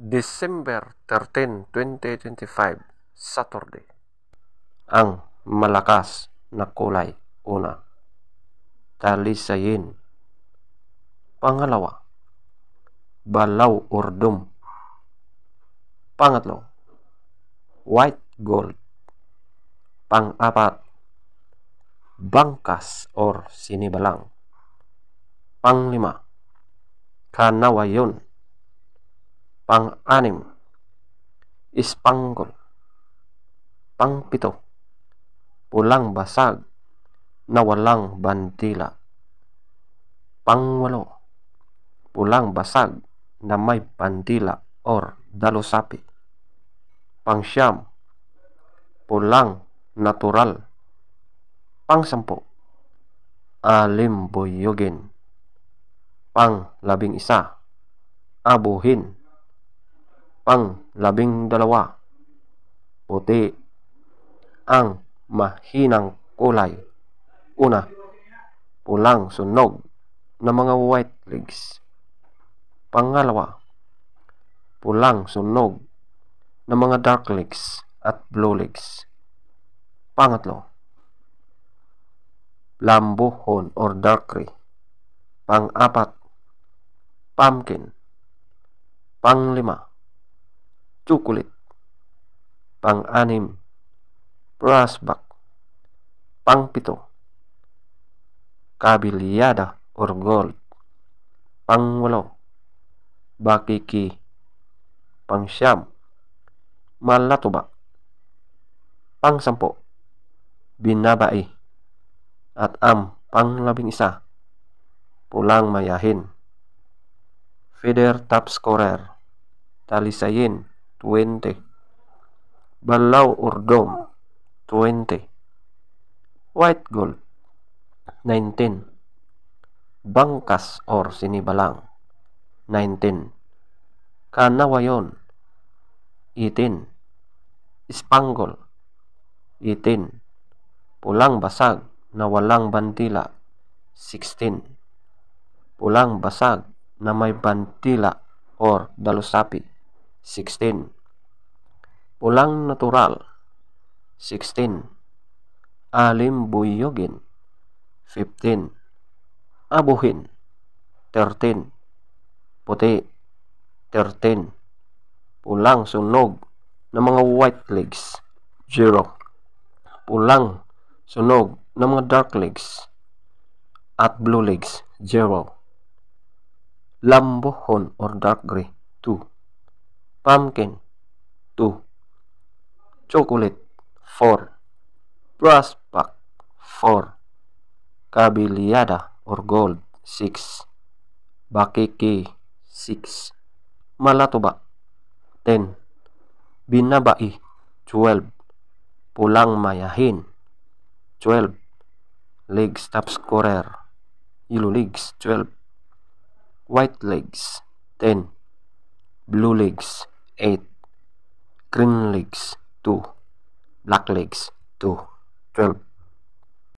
December 13, 2025, Saturday. Ang malakas na kulay. Una, talisayin. Pangalawa, balaw urdum. Pangatlo, white gold. Pang-apat, bangkas or sinibalang. Panglima, kanawayon. Pang-anim, ispanggol. Pangpito, pulang basag na walang bandila. Pangwalo, pulang basag na may bandila or dalusapi. Pangsyam, pulang natural. Pangsampo, alimbuyugin. Pang-11, abuhin. Pang-12, puti. Ang mahinang kulay. Una, pulang sunog na mga white legs. Pangalawa, pulang sunog na mga dark legs at blue legs. Pangatlo, lambuhon or dark gray. Pang-apat, pumpkin. Panglima, chocolate. Pang-anim, brassback. Pangpito, kabilyada or gold. Pangwalo, bakiki. Pangsyam, malatuba. Pangsampo, binabai. At ang pang-11, pulang mayahin. Feather top scorer, talisayin 20. Balaw urdom 20. White gold 19. Bangkas or sinibalang 19. Kanawayon 18. Ispanggol 18. Pulang basag na walang bandila 16. Pulang basag na may bandila or dalusapi 16. Pulang natural 16. Alimbuyugin 15. Abuhin 13. Puti 13. Pulang sunog ng mga white legs 0. Pulang sunog ng mga dark legs at blue legs 0. Lambuhon or dark gray 2. Pumpkin 2. Chocolate 4. Brassback 4. Kabilyada or gold 6. Bakiki 6. Malatuba 10. Binabai 12. Pulang mayahin 12. Legs top scorer, yellow legs 12. White legs 10. Blue legs 8. Green legs 2. Black legs 2. 12.